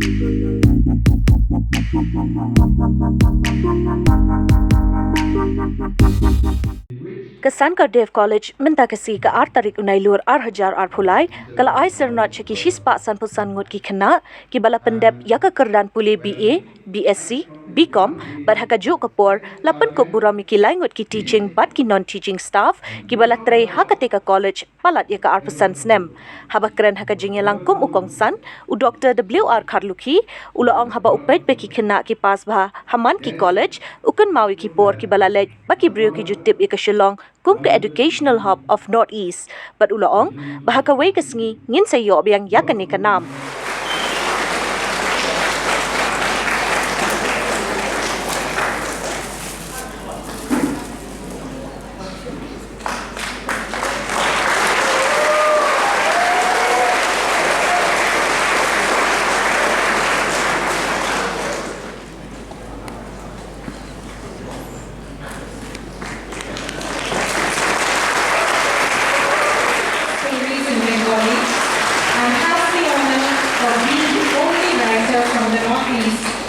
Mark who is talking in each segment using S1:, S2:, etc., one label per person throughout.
S1: Ke Sankardev College mynta kasi ke tarik nailur hajar pulai kala ai Syrnot cheki shispa san pusan Ngut ki Khynnah Kiba La Pyndep ya ke kyrdan pule BA Bsc Bcom barhaka ju kapor la pynkup burom ki Ngut ki teaching but ki non teaching staff Kiba La trei katei college palat ya ke pusan snem Haba kren jingialang kongsan u Dr WR Kharlukhi ulaong Haba peit ki Khynnah ki pas bha haman ki college u kynmaw ki por Kiba La leit baki briew ki jutip ya ke shillong ke educational hub of Northeast, but ulaong kawei ke sngi ngin sayo biang yakani kanam.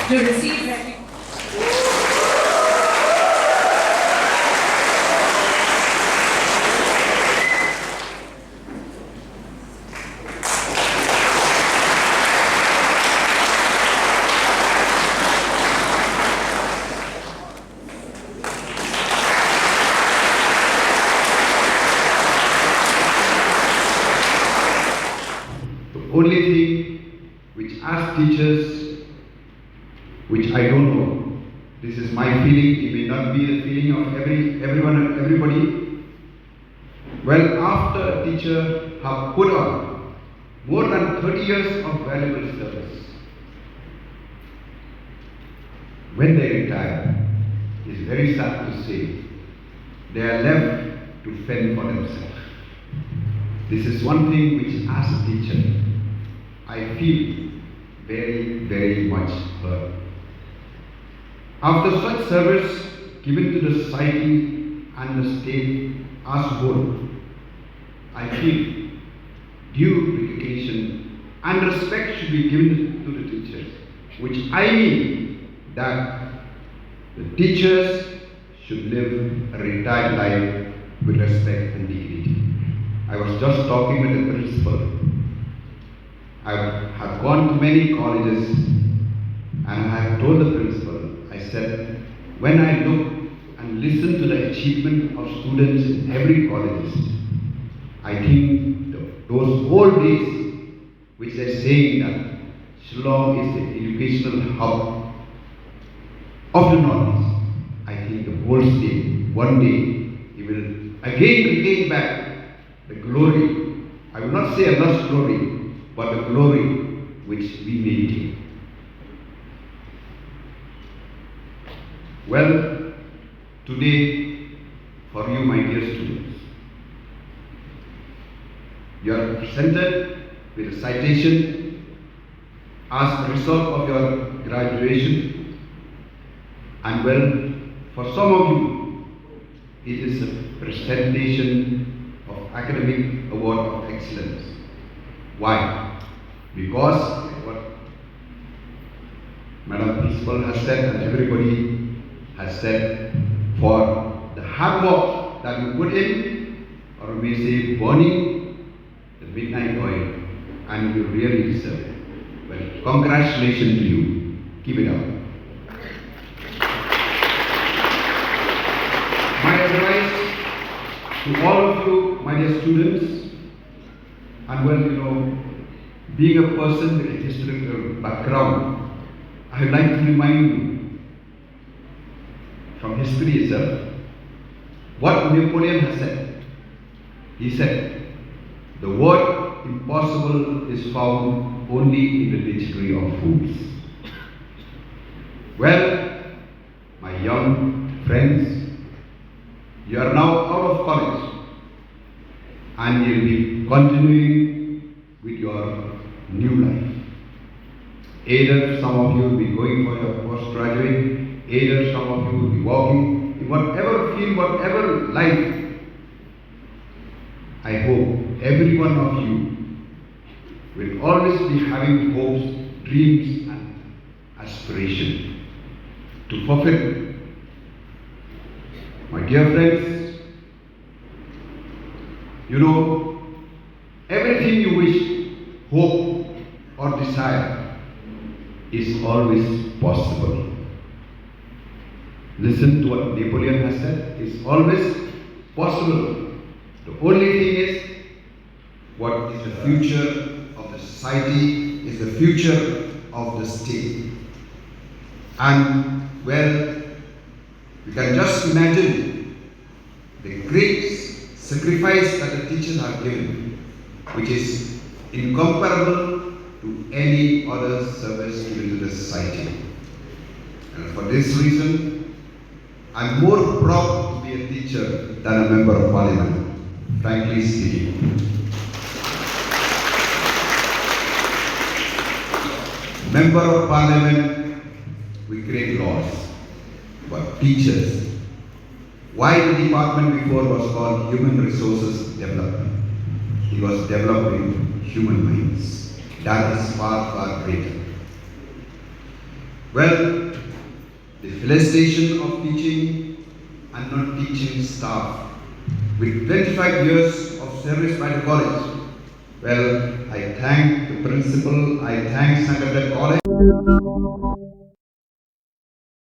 S2: To receive recognition.
S3: The only thing which as teachers, which I don't know, this is my feeling, it may not be the feeling of everyone and everybody. Well, after a teacher have put on more than 30 years of valuable service, when they retire, it's very sad to say, they are left to fend for themselves. This is one thing which as a teacher, I feel very, very much hurt. After such service given to the society and the state as a whole, I feel due recognition and respect should be given to the teachers, which I mean that the teachers should live a retired life with respect and dignity. I was just talking with the principal. I have gone to many colleges and I have told the principal, I said, when I look and listen to the achievement of students in every college, I think those old days which they're saying that Shillong is the educational hub of the Northeast, I think the whole state, one day, it will again regain back the glory. I will not say a lost glory, but the glory which we maintain. Well, today, for you, my dear students, you are presented with a citation as a result of your graduation, and well, for some of you, it is a presentation of academic award of excellence. Why? Because what Madam Principal has said and everybody has said, for the hard work that you put in, or we may say burning the midnight oil, and you really deserve it. Well, congratulations to you. Keep it up. My advice to all of you, my dear students, and well, you know, being a person with a historical background, I would like to remind you from history itself what Napoleon has said. He said, the word impossible is found only in the dictionary of fools. Well, my young friends, you are now out of college and you'll be continuing with your new life. Either some of you will be going for your postgraduate, either some of you will be working in whatever field, whatever life. I hope every one of you will always be having hopes dreams and aspiration to fulfill. My dear friends, you know, everything you wish, hope or desire is always possible. Listen to what Napoleon has said, it's always possible. The only thing is, what is the future of the society, is the future of the state. And well, you can just imagine the great sacrifice that the teachers have given, which is incomparable to any other service given to the society. And for this reason, I'm more proud to be a teacher than a member of parliament, frankly speaking. Member of parliament, we create laws, but teachers, why the department before was called Human Resources Development? It was developing human minds. That is far, far greater. Well, the felicitation of teaching and non-teaching staff with 25 years of service by the college. Well, I thank the principal, I thank Sankardev College.